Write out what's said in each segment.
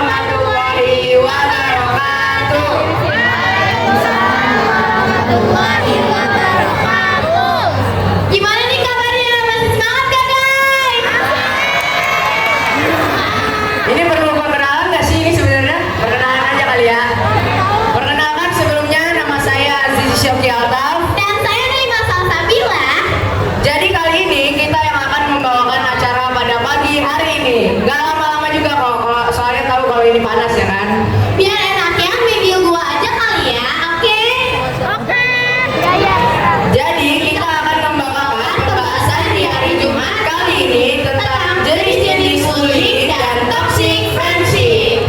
warahmatullahi wabarakatuh. Gimana nih kabarnya? Masih semangat gak guys? Ini perlu perkenalan gak sih ini sebenarnya? Perkenalan aja kali ya. Perkenalkan sebelumnya nama saya Aziz Syafri Altaf. Dan saya Naima Salsabila. Jadi kali ini kita yang akan membawakan acara pada pagi hari ini. Gak lama-lama juga kok, soalnya tahu kalau ini panas ya kan. Biar enaknya video gua aja kali ya, oke? Oke. Ya. Jadi kita akan membawakan pembahasan di hari Jumat kali ini tentang jenis-jenis bullying dan toxic friendship.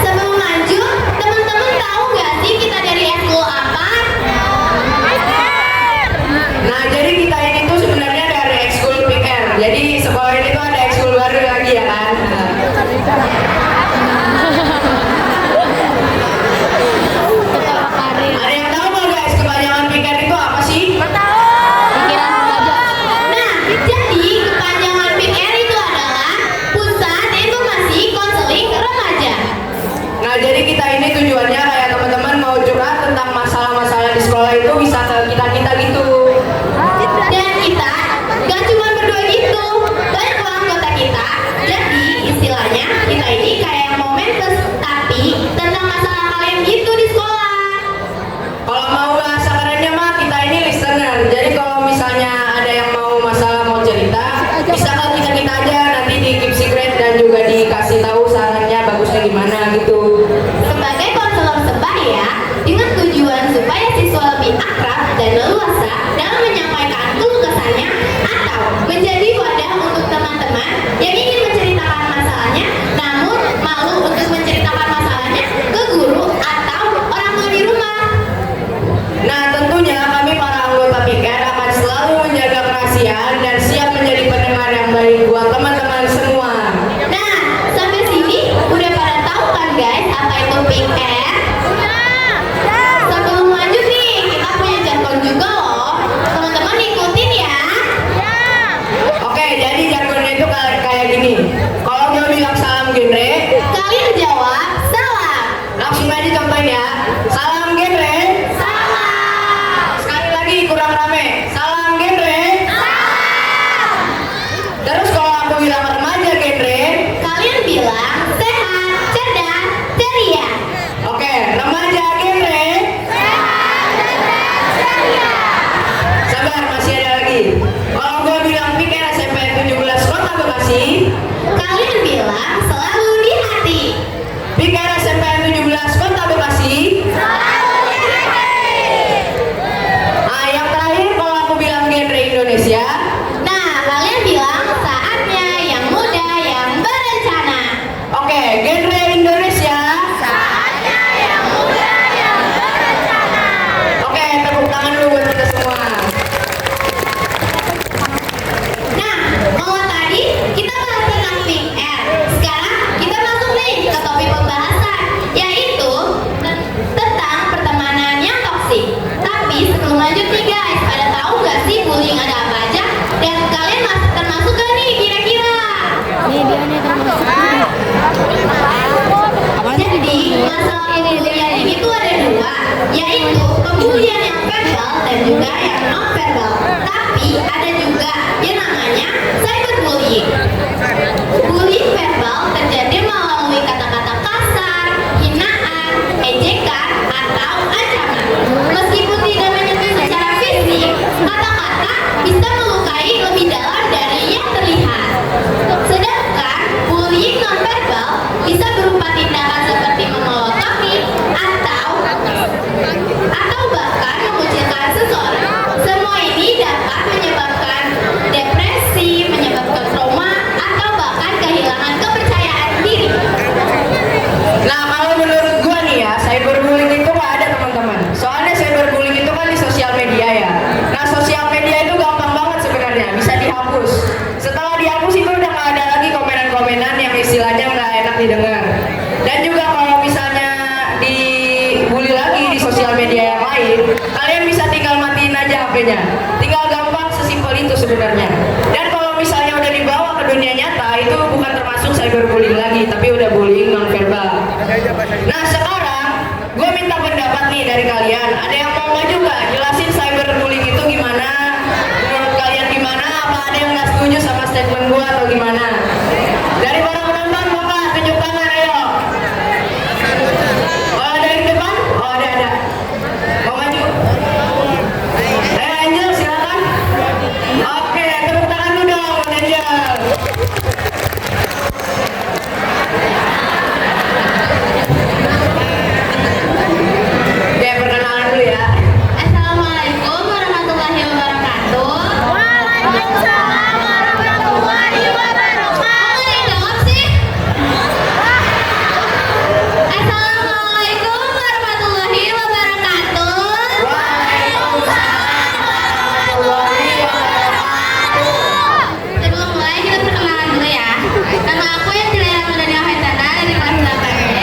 Sebelum lanjut, teman-teman tahu nggak sih kita dari ekskul apa? Nah, jadi kita ini tuh sebenarnya dari ekskul PR. Jadi sekolah ini tuh ada ekskul baru lagi ya kan? Ada yang tahu nggak guys kepanjangan PR itu apa sih? Nah, jadi kepanjangan PR itu adalah Pusat Informasi Konseling Remaja. Nah, jadi kita ini tujuannya kayak teman-teman mau curhat tentang masalah-masalah di sekolah itu bisa ke kita-kita gitu. Dan kita gak cuma berdua gitu, banyak loh anggota kita. Jadi istilahnya kita ini kayak yang mau mentes, tapi tentang masalah kalian gitu di sekolah. Kalau mau bahasa kerennya mah kita ini listener. Jadi kalau misalnya ada yang mau masalah mau cerita, bisa ke kita-kita aja, nanti di keep secret dan juga dikasih tahu sarannya bagusnya gimana gitu. Sebagai konselor sebaya, dengan tujuan supaya siswa lebih akrab dan leluasa dalam menyampaikan keluh kesahnya atau menjadi wadah untuk teman-teman yang ingin menceritakan masalahnya namun malu untuk menceritakan masalahnya ke guru atau orang tua di rumah. Nah, tentunya kami para anggota PIKR akan selalu menjaga kerahasiaan dan siap menjadi pendengar yang baik buat teman-teman semua. Nah, sampai sini udah pada tahu kan guys apa itu PIKR? Sebelum lanjut nih, kita punya jargon juga loh. Teman-teman ikutin ya. Oke, jadi jargonnya itu kayak gini. Kalau gue bilang salam genre, kalian jawab salam. Langsung aja contohin ya. Salam genre. Salam. Sekali lagi kurang rame. Salam genre. Salam. Terus kalau aku bilang remaja genre, kalian bilang sehat, cerdas, ceria. Oke, remaja genre. Sabar, masih ada lagi. Kalau gue bilang pikir SMP 17 Kota Bekasi, kalian bilang selalu di hati. Pikir SMP 17 Kota Bekasi, selalu di hati. Nah, yang terakhir kalau aku bilang genre Indonesia, nah kalian bilang saatnya yang muda yang berencana. Oke, genre Indonesia, saatnya yang muda yang berencana. Oke, tepuk tangan dulu buat kita semua. Nah, kalau tadi kita bahas tentang PR, sekarang kita masuk nih ke topik pembahasan, yaitu tentang pertemanan yang toksik. Tapi sebelum lanjut nih guys, pada tahu nggak sih bullying ada apa aja? Dan kalian termasuk gak nih kira-kira? Jadi masalah pembulian ini tuh ada dua, yaitu pembulian yang verbal dan juga yang non verbal. Tapi ada juga yang namanya cyberbullying. Bullying verbal terjadi melalui kata-kata kasar, hinaan, ejekan, atau ancaman. Meskipun tidak menyentuh secara fisik, kata-kata bisa melukai lebih dalam dari yang terlihat. Sedangkan bullying non-verbal bisa berupa tindakan seperti memelototi atau bahkan mengucilkan seseorang. Semua ini dapat menyebabkan depresi, menyebabkan trauma, atau bahkan kehilangan kepercayaan diri. Nah, kalau menurut gua nih ya, cyberbullying itu nggak ada teman-teman. Soalnya cyberbullying itu kan di sosial media ya. Nah, sosial media itu gampang banget sebenarnya, bisa dihapus. Setelah dihapus itu udah nggak ada lagi komenan-komenan yang istilahnya nggak enak didengar. Dan juga kalau misalnya dibully lagi di sosial media yang lain, kalian bisa tinggal matiin aja HP-nya. Tinggal gampang sesimpel itu sebenarnya. Dan segmen gua atau gimana? Dari para penonton Bapak tunjuk tangan ayo. Oh ada di depan? Oh ada. Mau maju? Angel silakan. Oke, tepuk tangan dulu dong Angel. Oke, perkenalan dulu ya. Assalamualaikum warahmatullahi wabarakatuh. Waalaikumsalam warahmatullahi wabarakatuh. Kok nggak jawab sih? Assalamualaikum warahmatullahi wabarakatuh. Waalaikumsalam warahmatullahi wabarakatuh. Sebelum mulai kita perkenalan dulu ya. Nama aku yang Ramadhani Haitana dari kelas 8B.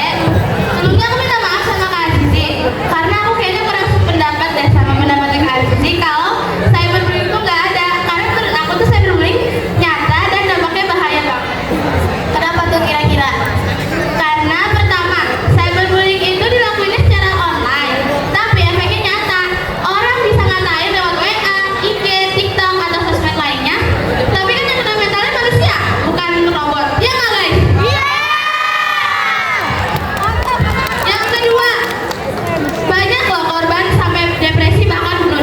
Sebelumnya aku minta maaf sama Kak Azizi karena aku kayaknya kurang sependapat deh sama pendapatnya Kak Azizi kalau cyberbullying itu nggak ada. Karena menurut aku tuh cyberbullying nyata dan dampaknya bahaya banget. Kenapa tuh kira-kira? Karena pertama, cyberbullying itu dilakuinnya secara online, tapi efeknya nyata. Orang bisa ngatain lewat WA, IG, TikTok, atau sosmed lainnya. Tapi kan yang kena mentalnya manusia, bukan robot. Ya nggak guys? Yang kedua, banyak loh korban sampai depresi bahkan bunuh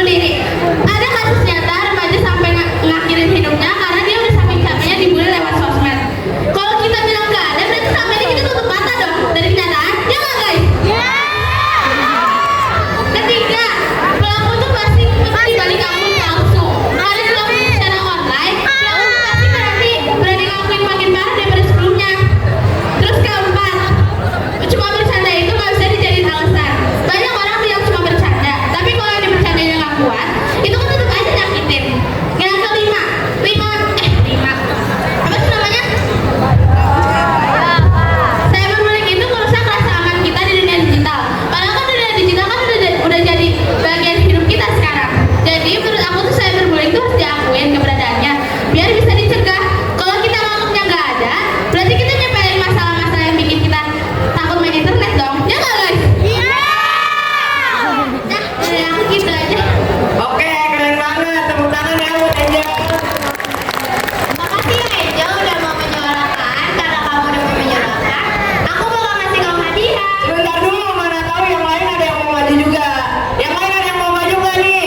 diri. Ada kasus nyata remaja sampai ngakhirin hidupnya karena dia udah saking capeknya dibully lewat sosmed. Kalau kita bilang nggak ada, berarti sama ini kita tutup mata dong dari kenyataan. Ya nggak guys? Ketiga, pelaku tuh pasti di balik akun palsu. Kalau dilakukan secara online, pelaku pasti berani ngelakuin makin parah daripada sebelumnya. Terus keempat, cuma bercanda itu nggak bisa dijadiin alasan. Banyak orang bilang cuma bercanda, tapi kalau yang bercandanya nggak kuat, itu kan tetap aja nyakitin. Yang kelima, apa sih namanya? Cyberbullying itu merusak rasa aman kita di dunia digital. Padahal kan dunia digital kan udah jadi bagian hidup kita sekarang. Jadi menurut aku tuh cyberbullying itu harus diakuin keberadaannya, biar bisa dicegah. Kalau kita nganggapnya nggak ada, berarti kita nyepelin masalah-masalah yang bikin kita takut main internet dong. Ya nggak guys? Nah, dari aku gitu aja. Oke, keren banget. Tepuk tangan ya buat Angel. Makasih ya Angel udah mau menyuarakan. Karena kamu udah mau menyuarakan, aku bakal ngasih kamu hadiah. Sebentar dulu, mana tahu yang lain ada yang mau maju juga. Yang lain ada yang mau maju nggak nih?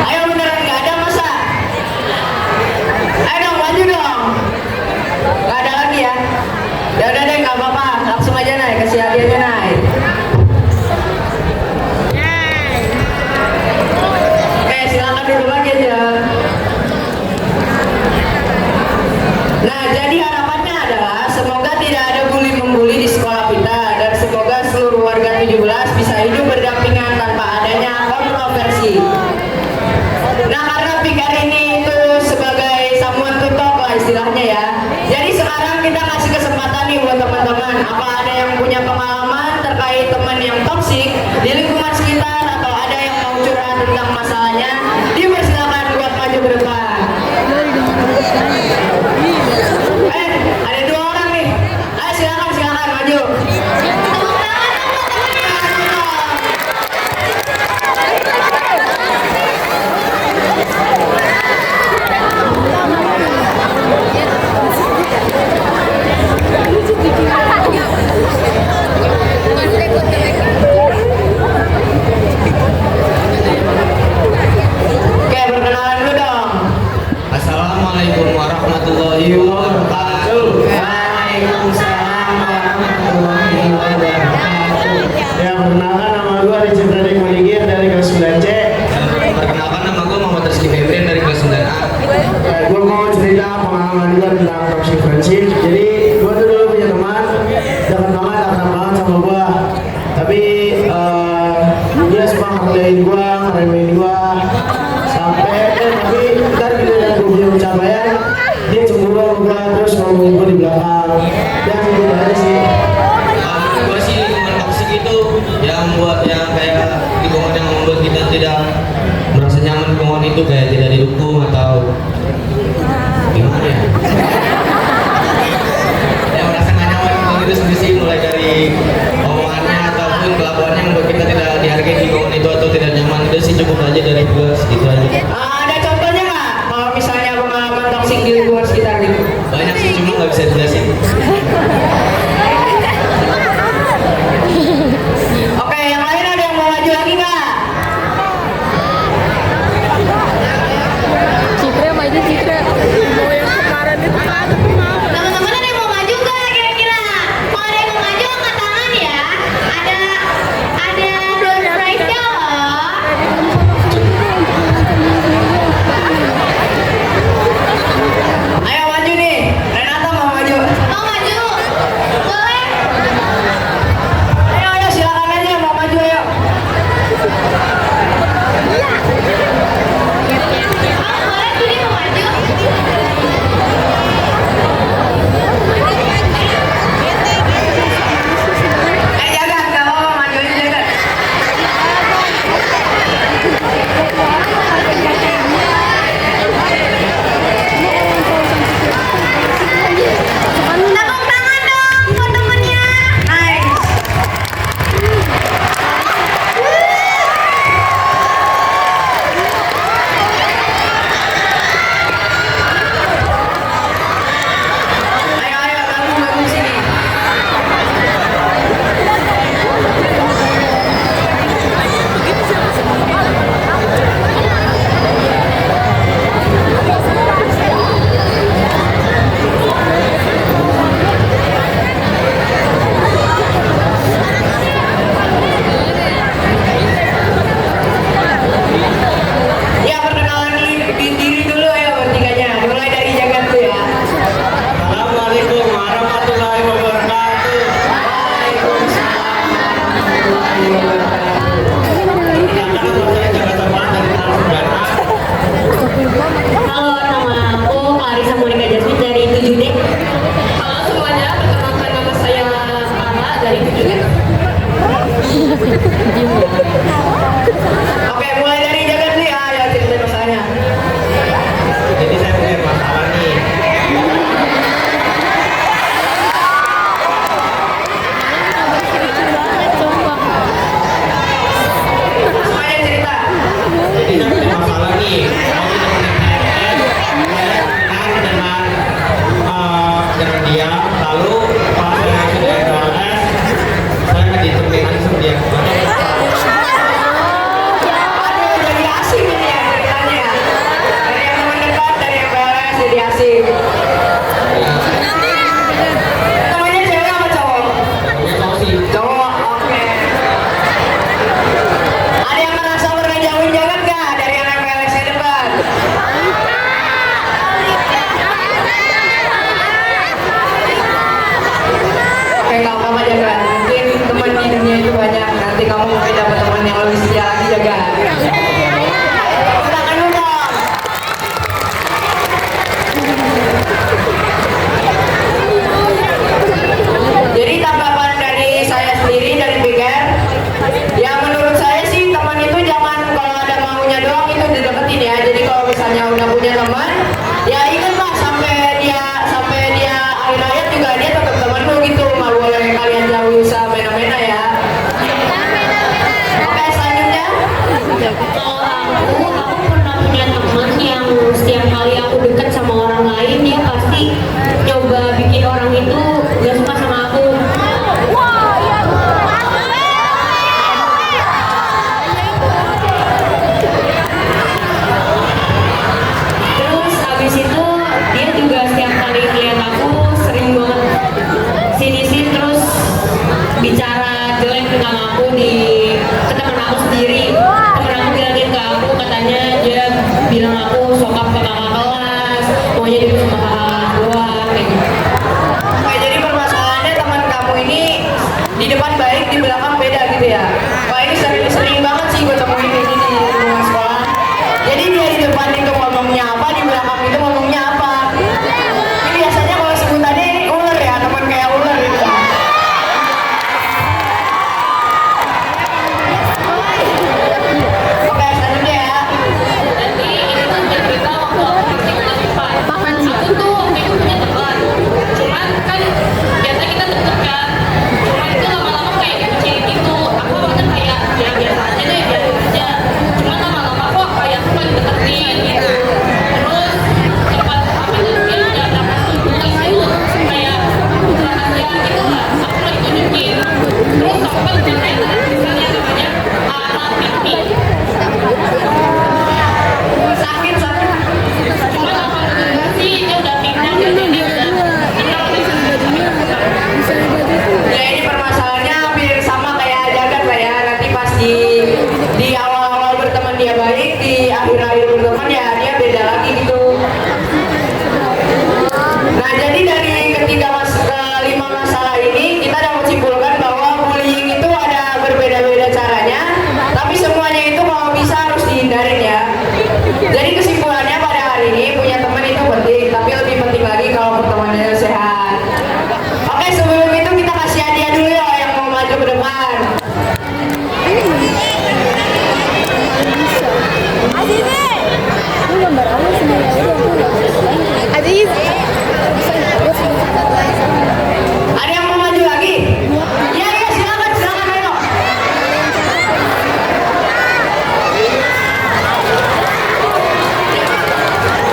Ayo beneran nggak ada masa? Ayo dong maju dong. Nggak ada lagi ya? Ya udah deh nggak apa-apa. Langsung aja naik, kasih hadiahnya naik. Oke silakan duduk lagi aja. Nah, jadi harapannya adalah semoga tidak ada bully-membuli di sekolah kita dan semoga seluruh warga 17 bisa hidup berdampingan tanpa adanya kontroversi. Nah, karena pikir ini itu sebagai sambungan tutup lah istilahnya ya. Jadi sekarang kita kasih kesempatan nih buat teman-teman. Apa ada yang punya pengalaman terkait teman yang toksik di lingkungan sekitar atau ada yang mau curhat tentang masalahnya? Dipersilakan buat maju ke depan. Ada dua orang nih. Ayo silakan maju. Oke, perkenalan dulu dong. Assalamualaikum warahmatullahi wabarakatuh. Waalaikumsalam warahmatullahi wabarakatuh. Ya, perkenalkan nama gue Richard Radek Manigir dari kelas 9C. Perkenalkan nama gue Muhammad Rizky Febrin dari kelas 9A. Gue mau cerita pengalaman gue tentang toxic friendship. Jadi gue tuh dulu punya teman, dekat banget, akrab banget sama gue. Tapi dia suka ngerjain gue, ngeremehin gue. Tapi ntar kita lihat gue punya pencapaian, dia cemburu sama gue, terus ngomongin gue di belakang. Dan gitu aja sih. Gue sih lingkungan toksik itu yang kayak lingkungan yang membuat kita tidak merasa nyaman, lingkungan itu kayak tidak didukung atau gimana ya? punya teman, ya ingatlah sampai dia akhir hayat juga dia tetap teman lu gitu. Nggak boleh kalian jauh semena-mena ya. Oke, selanjutnya. Kalau aku pernah punya teman yang setiap kali aku dekat sama orang lain dia pasti coba bikin orang itu gak suka sama aku. Terus habis itu dia juga setiap kali ngeliat aku sering banget sinisin terus bicara jelek tentang aku ke temen aku sendiri. Temen aku bilangin ke aku katanya dia bilang aku sokap ke kakak kelas, maunya dia sama kakak doang kayak gitu. Oke, jadi permasalahannya teman kamu ini di depan baik, di belakang beda gitu ya. Wah, ini sering banget sih gue temuin ini di lingkungan sekolah. Jadi dia di depan itu ngomongnya apa, di belakang itu ngomongnya apa. Ini biasanya kalau sebutannya ini ular ya, teman kayak ular gitu. Oke, selanjutnya ya. Jadi ini tuh cerita waktu aku masih kelas 4. Aku tuh waktu itu punya teman. Cuman kan biasa kita deket kan. Cuman itu lama-lama kayak kecil gitu. Aku awalnya kayak ya biasa aja deh, biasa aja. Cuman lama-lama kok kayak aku lagi deketin gitu. Terus cepat apa tuh dia udah dapat tugas itu kayak rahasia gitu lah. Aku lagi tunjukin. Terus aku kan kayak misalnya namanya alat piknik. Sakit. Cuman alhamdulillah sih dia udah pindah dan dia udah kenal Ya, ini permasalahannya hampir sama kayak Jagat lah ya. Nanti pas di awal-awal berteman dia baik, di akhir-akhir berteman ya dia beda lagi gitu. Nah, jadi dari kelima masalah ini kita dapat simpulkan bahwa bullying itu ada berbeda-beda caranya, tapi semuanya itu kalau bisa harus dihindarin ya. Jadi kesimpulannya pada hari ini punya teman itu penting, tapi lebih penting lagi kalau pertemanannya sehat. Oke, sebelum itu kita kasih hadiah dulu ya yang mau maju ke depan. Ada yang mau maju lagi? Iya, silakan ayo.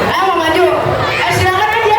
Ayo mau maju. Silakan aja.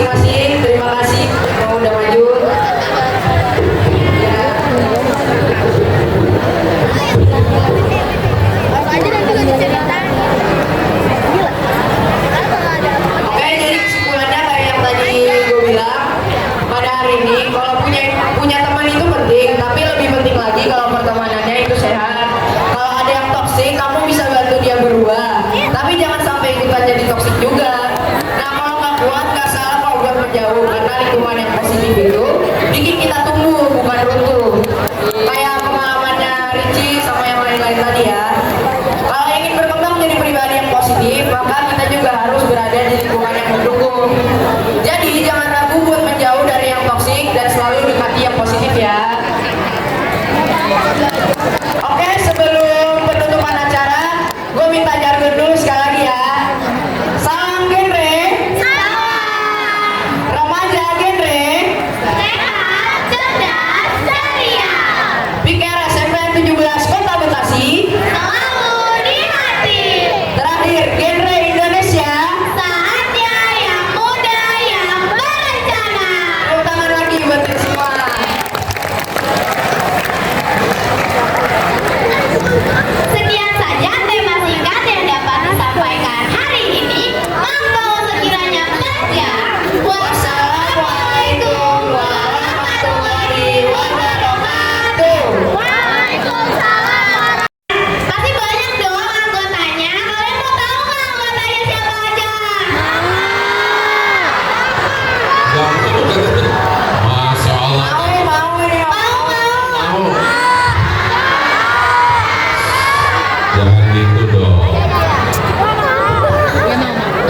masing-masing. Terima kasih yang udah maju. Ya. Oke, jadi kesimpulannya kayak yang tadi gue bilang, pada hari ini kalau punya teman itu penting, tapi lebih penting lagi kalau pertemanannya itu sehat. Kalau ada yang toksik, kamu bisa bantu dia berubah, tapi jangan sampai ikutan jadi toksik juga. Nah, kalau nggak kuat, nggak salah kalau buat menjauh, karena lingkungan yang positif itu bikin kita tumbuh, bukan runtuh. Kayak pengalamannya Ricci sama yang lain-lain tadi ya. Kalau ingin berkembang menjadi pribadi yang positif, maka kita juga harus berada di lingkungan yang mendukung. Jadi jangan ragu buat menjauh dari yang toksik dan selalu dekati yang positif ya. Oke, sebelum penutupan acara, gue minta jargon dulu sekali lagi ya. Salam genre, remaja genre, Sehat, cerdas, ceria, pikir SMP 17 Kota Bekasi. selalu di hati. Terakhir, genre Indonesia. Saatnya yang muda yang berencana. Tepuk tangan lagi buat kita semua. Sekian saja tema singkat yang dapat disampaikan hari ini. Monggo sekiranya belajar. Wassalamualaikum warahmatullahi wabarakatuh. Waalaikumsalam. Masih banyak dong anggotanya. Kalian mau tahu nggak anggotanya siapa aja? Masya Allah. Mau ini Mau. Jangan gitu dong.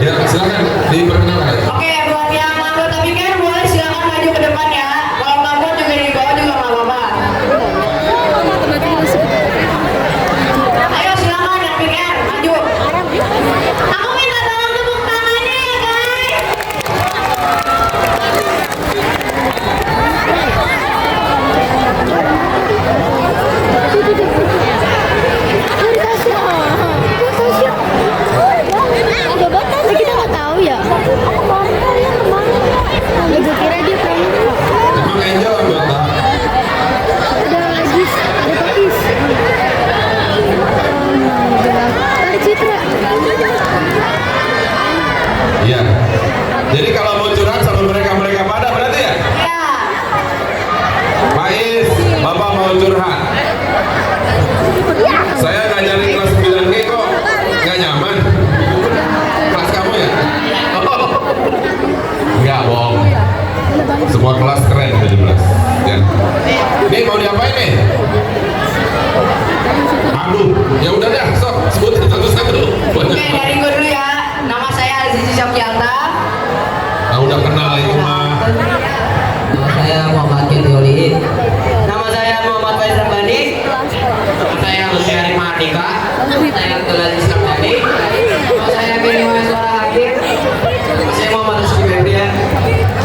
Ya silakan diperkenalkan. Oke, buat yang anggota pikir boleh silakan maju ke depan ya. Kalau nggak mau juga di bawah juga nggak apa-apa. Ayo silakan yang pikir maju. Aku minta tolong tepuk tangannya ya guys. Kita nggak tahu ya. Gue kira dia promo. Emang Angel anggota? Ada Ajis, ada Pakis, ada Citra. Iya. Jadi kalau mau curhat sama mereka pada berarti ya? Ya. Faiz, Bapak mau curhat. Saya ngajarin kelas 9G kok nggak nyaman. Kelas kamu ya? Oh. Nggak bohong. Semua kelas keren 17. Ya. Nih mau diapain nih? Aduh, ya udah dah, sok sebutin satu-satu. Oke, dari gue dulu ya. Nama saya Azizi Syafrianta. Nah udah kenal itu mah. Nama saya Muhammad Ketioli. Nama saya Muhammad Faiz Rambani. Nama saya Luciari Mahardika. Saya Abdul Aziz Rambani. Nama saya Beni Maheswara Hakim. Nama saya Muhammad Rizky Febrian.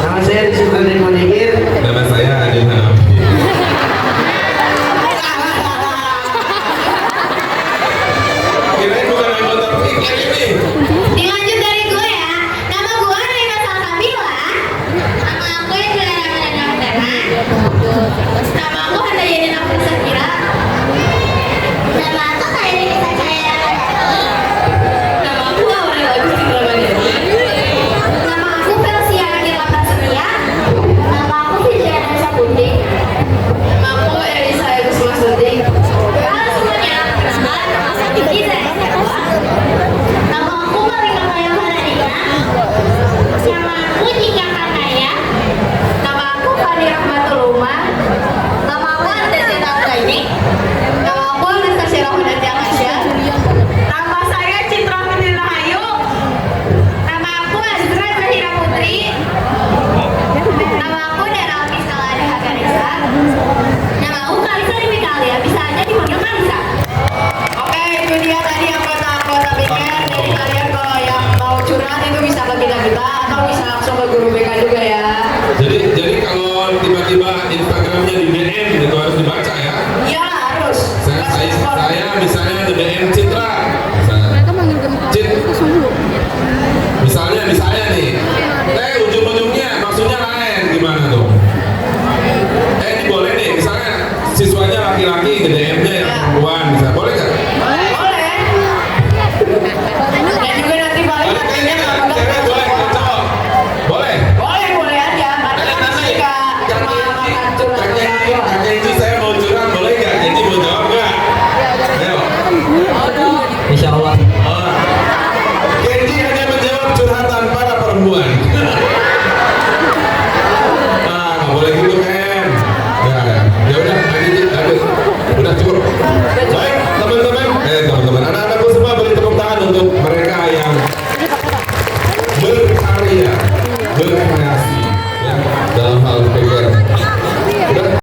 Nama saya Rizky Monigir. Nama saya Adil Hanafi. Kirain bukan anggota pikir ini. Dilanjut dari gue ya. Nama gue Rina Salsabila. Nama aku yang Juliana Madani Ahtana. Nama aku Handayani Nafri Sakira. Nama aku Kayani Sakaya. laki-laki, gede M-nya yang perempuan, bisa boleh nggak?